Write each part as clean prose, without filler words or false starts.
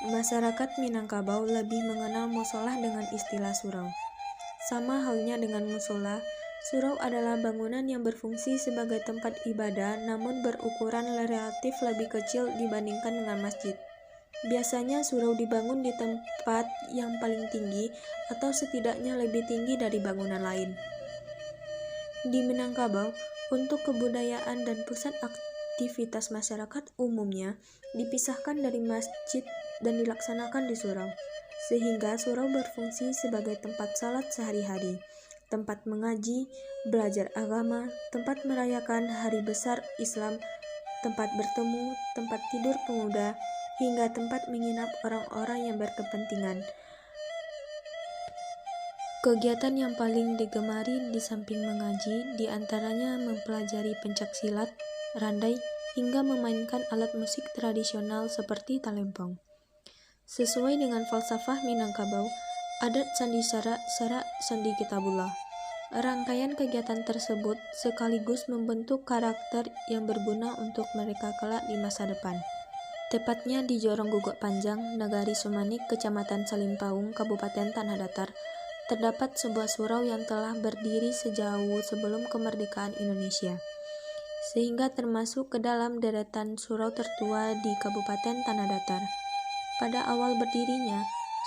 Masyarakat Minangkabau lebih mengenal musola dengan istilah surau. Sama halnya dengan musola, surau adalah bangunan yang berfungsi sebagai tempat ibadah namun berukuran relatif lebih kecil dibandingkan dengan masjid. Biasanya surau dibangun di tempat yang paling tinggi atau setidaknya lebih tinggi dari bangunan lain. Di Minangkabau, untuk kebudayaan dan pusat aktivitas masyarakat umumnya dipisahkan dari masjid dan dilaksanakan di surau, sehingga surau berfungsi sebagai tempat salat sehari-hari, tempat mengaji, belajar agama, tempat merayakan hari besar Islam, tempat bertemu, tempat tidur pemuda, hingga tempat menginap orang-orang yang berkepentingan. Kegiatan yang paling digemari di samping mengaji diantaranya mempelajari pencaksilat, randai, hingga memainkan alat musik tradisional seperti talempong. Sesuai dengan falsafah Minangkabau, adat Sandi Syarak Sandi Kitabullah. Rangkaian kegiatan tersebut sekaligus membentuk karakter yang berguna untuk mereka kelak di masa depan. Tepatnya di Jorong Guguk Panjang, Nagari Sumanik, Kecamatan Salimpaung, Kabupaten Tanah Datar, terdapat sebuah surau yang telah berdiri sejauh sebelum kemerdekaan Indonesia, sehingga termasuk ke dalam deretan surau tertua di Kabupaten Tanah Datar. Pada awal berdirinya,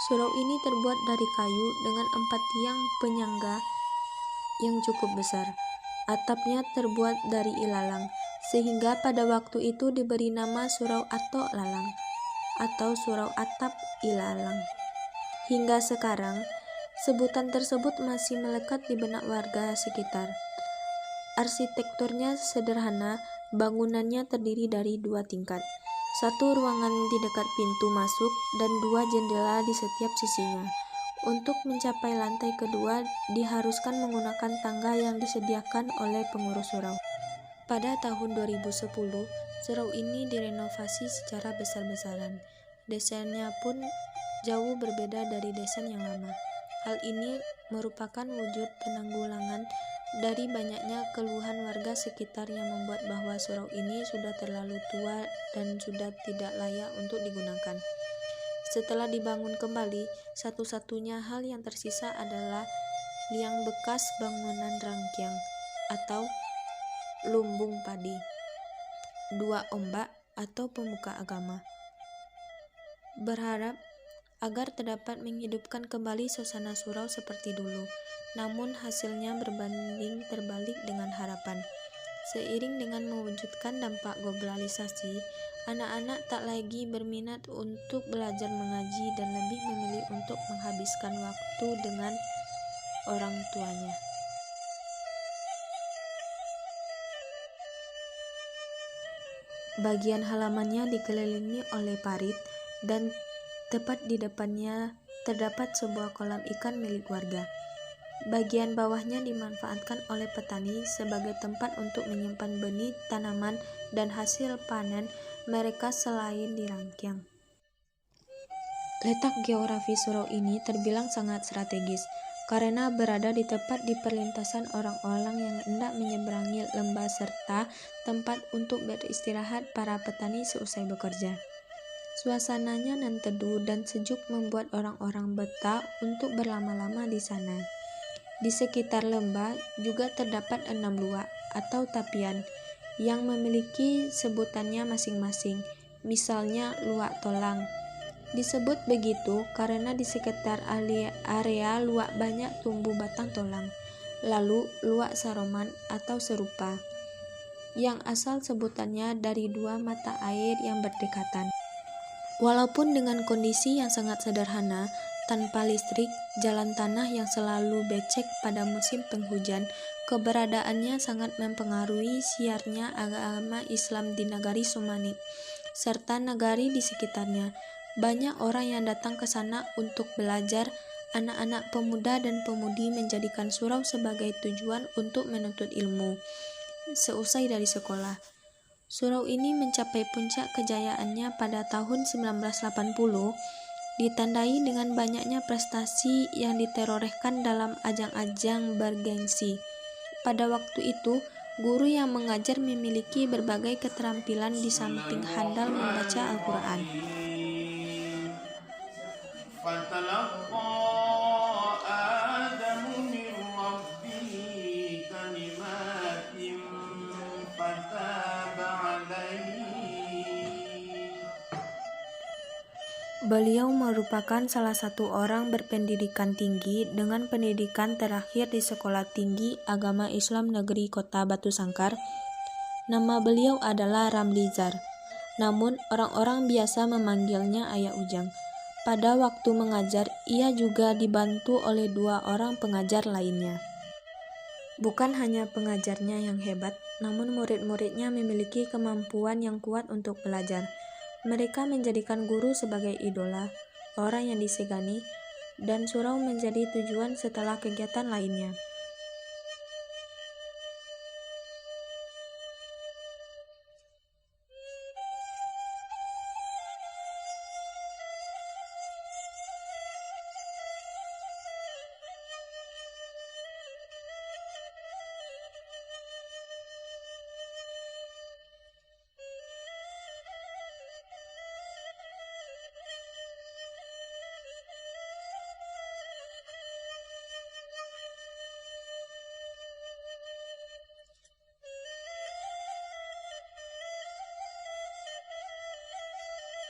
surau ini terbuat dari kayu dengan 4 tiang penyangga yang cukup besar. Atapnya terbuat dari ilalang, sehingga pada waktu itu diberi nama Surau Atok Lalang atau Surau Atap Ilalang. Hingga sekarang, sebutan tersebut masih melekat di benak warga sekitar. Arsitekturnya sederhana, bangunannya terdiri dari 2 tingkat, 1 ruangan di dekat pintu masuk dan 2 jendela di setiap sisinya. Untuk mencapai lantai kedua diharuskan menggunakan tangga yang disediakan oleh pengurus surau. Pada tahun 2010, surau ini direnovasi secara besar-besaran. Desainnya pun jauh berbeda dari desain yang lama. Hal ini merupakan wujud penanggulangan dari banyaknya keluhan warga sekitar yang membuat bahwa surau ini sudah terlalu tua dan sudah tidak layak untuk digunakan. Setelah dibangun kembali, satu-satunya hal yang tersisa adalah liang bekas bangunan rangkyang atau lumbung padi, 2 ombak atau pemuka agama. Berharap agar terdapat menghidupkan kembali suasana surau seperti dulu, namun hasilnya berbanding terbalik dengan harapan. Seiring dengan mewujudkan dampak globalisasi, anak-anak tak lagi berminat untuk belajar mengaji dan lebih memilih untuk menghabiskan waktu dengan orang tuanya. Bagian halamannya dikelilingi oleh parit dan tepat di depannya terdapat sebuah kolam ikan milik warga. Bagian bawahnya dimanfaatkan oleh petani sebagai tempat untuk menyimpan benih tanaman dan hasil panen mereka selain di rangkyang. Letak geografi surau ini terbilang sangat strategis karena berada di tepat di perlintasan orang-orang yang hendak menyeberangi lembah serta tempat untuk beristirahat para petani seusai bekerja. Suasananya nan teduh dan sejuk membuat orang-orang betah untuk berlama-lama di sana. Di sekitar lembah juga terdapat 6 luak atau tapian yang memiliki sebutannya masing-masing. Misalnya luak Tolang. Disebut begitu karena di sekitar area luak banyak tumbuh batang tolang. Lalu luak Saroman atau serupa, yang asal sebutannya dari 2 mata air yang berdekatan. Walaupun dengan kondisi yang sangat sederhana, tanpa listrik, jalan tanah yang selalu becek pada musim penghujan, keberadaannya sangat mempengaruhi siarnya agama Islam di Nagari Sumanik serta nagari di sekitarnya. Banyak orang yang datang ke sana untuk belajar. Anak-anak pemuda dan pemudi menjadikan surau sebagai tujuan untuk menuntut ilmu. Seusai dari sekolah, surau ini mencapai puncak kejayaannya pada tahun 1980, ditandai dengan banyaknya prestasi yang ditorehkan dalam ajang-ajang bergengsi. Pada waktu itu, guru yang mengajar memiliki berbagai keterampilan di samping handal membaca Al-Quran. Beliau merupakan salah satu orang berpendidikan tinggi dengan pendidikan terakhir di Sekolah Tinggi Agama Islam Negeri Kota Batu Sangkar. Nama beliau adalah Ramlizar, namun orang-orang biasa memanggilnya Ayah Ujang. Pada waktu mengajar, ia juga dibantu oleh 2 orang pengajar lainnya. Bukan hanya pengajarnya yang hebat, namun murid-muridnya memiliki kemampuan yang kuat untuk belajar. Mereka menjadikan guru sebagai idola, orang yang disegani, dan surau menjadi tujuan setelah kegiatan lainnya.